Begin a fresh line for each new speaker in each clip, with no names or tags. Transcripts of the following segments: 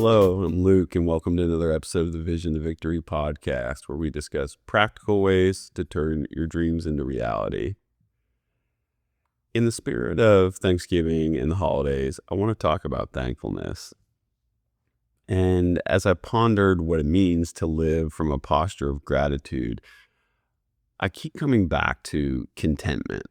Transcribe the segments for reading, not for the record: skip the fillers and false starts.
Hello, I'm Luke, and welcome to another episode of the Vision to Victory podcast, where we discuss practical ways to turn your dreams into reality. In the spirit of Thanksgiving and the holidays, I want to talk about thankfulness. And as I pondered what it means to live from a posture of gratitude, I keep coming back to contentment.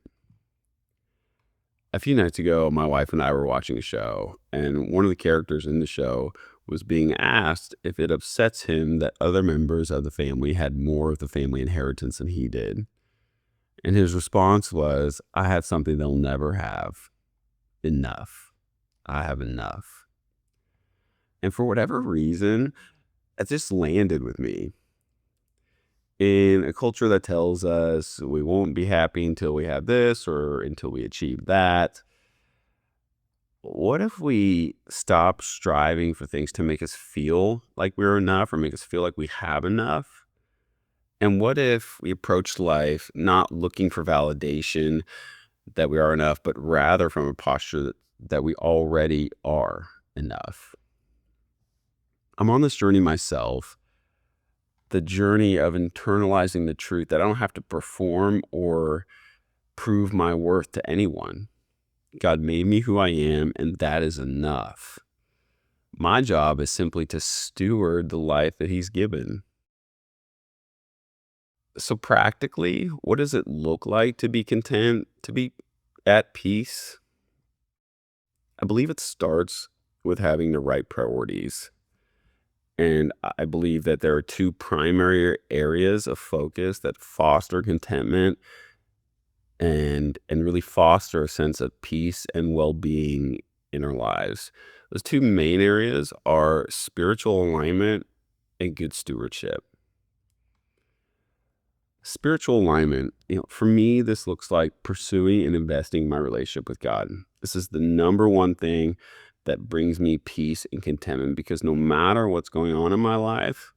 A few nights ago, my wife and I were watching a show, and one of the characters in the show was being asked if it upsets him that other members of the family had more of the family inheritance than he did. And his response was, I have something they'll never have. Enough. I have enough. And for whatever reason, it just landed with me. In a culture that tells us we won't be happy until we have this or until we achieve that, what if we stop striving for things to make us feel like we're enough or make us feel like we have enough? And what if we approached life not looking for validation that we are enough, but rather from a posture that we already are enough? I'm on this journey myself, the journey of internalizing the truth that I don't have to perform or prove my worth to anyone. God made me who I am, and that is enough. My job is simply to steward the life that He's given. So practically, what does it look like to be content, to be at peace? I believe it starts with having the right priorities. And I believe that there are two primary areas of focus that foster contentment and really foster a sense of peace and well-being in our lives. Those two main areas are spiritual alignment and good stewardship. Spiritual alignment, for me, this looks like pursuing and investing in my relationship with God. This is the number one thing that brings me peace and contentment, because no matter what's going on in my life,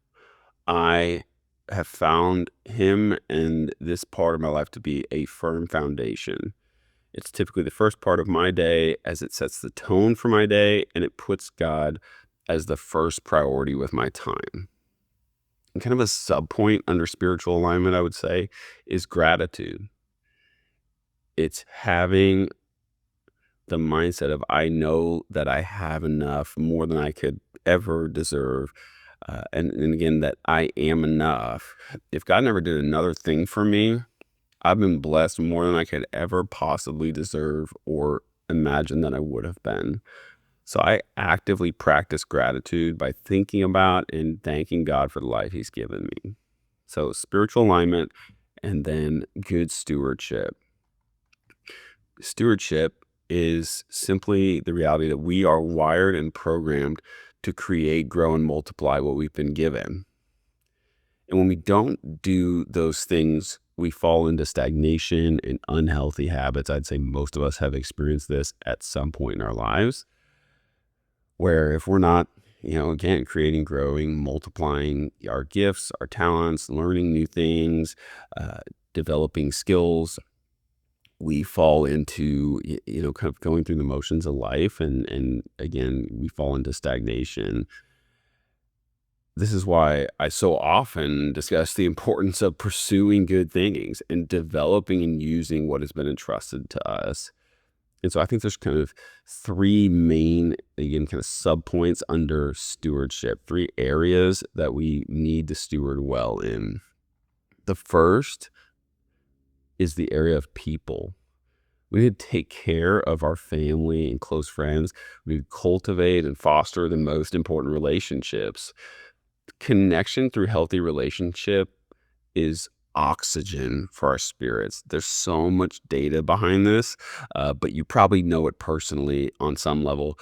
I have found Him and this part of my life to be a firm foundation. It's typically the first part of my day, as it sets the tone for my day, and it puts God as the first priority with my time. And kind of a sub-point under spiritual alignment, I would say, is gratitude. It's having the mindset of, I know that I have enough, more than I could ever deserve. And again, that I am enough. If God never did another thing for me, I've been blessed more than I could ever possibly deserve or imagine that I would have been. So I actively practice gratitude by thinking about and thanking God for the life He's given me. So spiritual alignment, and then good stewardship. Stewardship is simply the reality that we are wired and programmed to create, grow, and multiply what we've been given. And when we don't do those things, we fall into stagnation and unhealthy habits. I'd say most of us have experienced this at some point in our lives, where if we're not, again, creating, growing, multiplying our gifts, our talents, learning new things, developing skills, we fall into, kind of going through the motions of life. And again, we fall into stagnation. This is why I so often discuss the importance of pursuing good things and developing and using what has been entrusted to us. And so I think there's kind of three main, again, kind of sub-points under stewardship, three areas that we need to steward well in. The first is the area of people. We need to take care of our family and close friends. We need to cultivate and foster the most important relationships. Connection through healthy relationship is oxygen for our spirits. There's so much data behind this, but you probably know it personally on some level.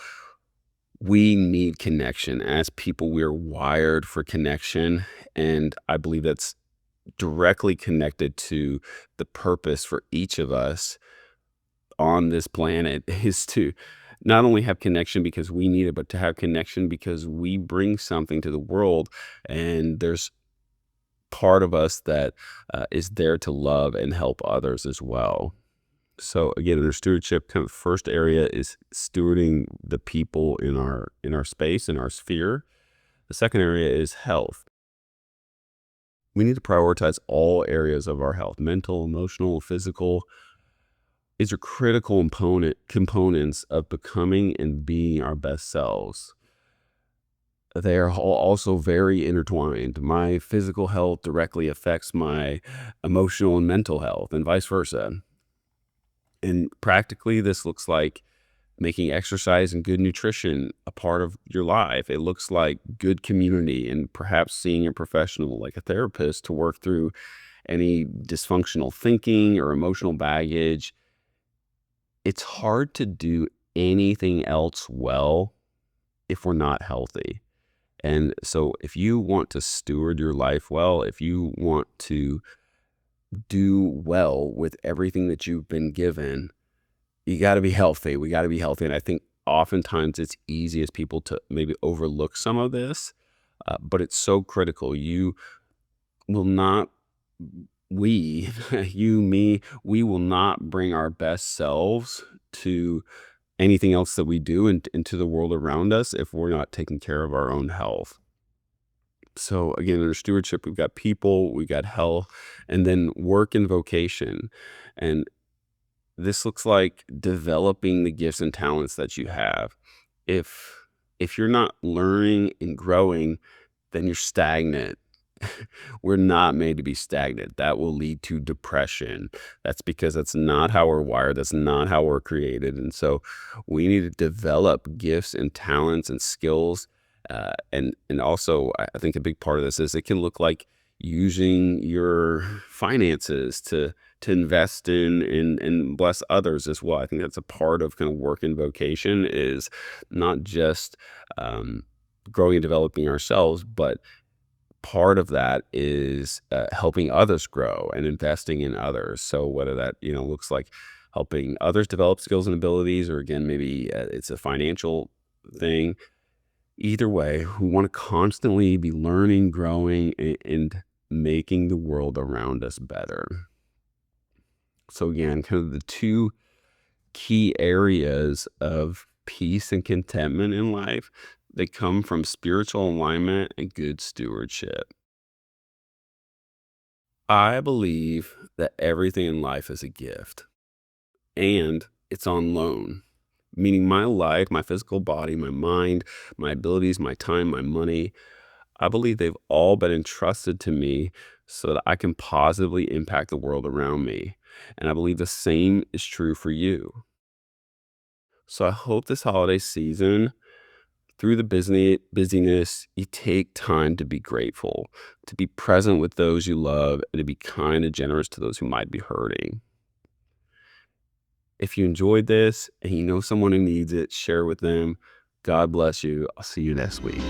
We need connection. As people, we're wired for connection, and I believe that's directly connected to the purpose for each of us on this planet, is to not only have connection because we need it, but to have connection because we bring something to the world, and there's part of us that is there to love and help others as well. So again, under stewardship, kind of the first area is stewarding the people in our space, in our sphere. The second area is health. We need to prioritize all areas of our health, mental, emotional, physical. These are critical components of becoming and being our best selves. They are all also very intertwined. My physical health directly affects my emotional and mental health, and vice versa. And practically, this looks like making exercise and good nutrition a part of your life. It looks like good community and perhaps seeing a professional like a therapist to work through any dysfunctional thinking or emotional baggage. It's hard to do anything else well if we're not healthy. And so, if you want to steward your life well, if you want to do well with everything that you've been given, you got to be healthy. We got to be healthy. And I think oftentimes it's easy as people to maybe overlook some of this, but it's so critical. You will not, we, you, me, we will not bring our best selves to anything else that we do and into the world around us if we're not taking care of our own health. So again, under stewardship, we've got people, we've got health, and then work and vocation. And this looks like developing the gifts and talents that you have. If if you're not learning and growing, then you're stagnant. We're not made to be stagnant. That will lead to depression. That's because that's not how we're wired. That's not how we're created. And so we need to develop gifts and talents and skills. And also, I think a big part of this is it can look like using your finances to invest in and bless others as well. I think that's a part of kind of work and vocation is not just growing and developing ourselves, but part of that is helping others grow and investing in others. So whether that looks like helping others develop skills and abilities, or again maybe it's a financial thing. Either way, we want to constantly be learning, growing, and making the world around us better. So again, kind of the two key areas of peace and contentment in life, they come from spiritual alignment and good stewardship. I believe that everything in life is a gift and it's on loan, meaning my life, my physical body, my mind, my abilities, my time, my money. I believe they've all been entrusted to me so that I can positively impact the world around me. And I believe the same is true for you. So I hope this holiday season, through the busyness, you take time to be grateful, to be present with those you love, and to be kind and generous to those who might be hurting. If you enjoyed this and you know someone who needs it, share with them. God bless you. I'll see you next week.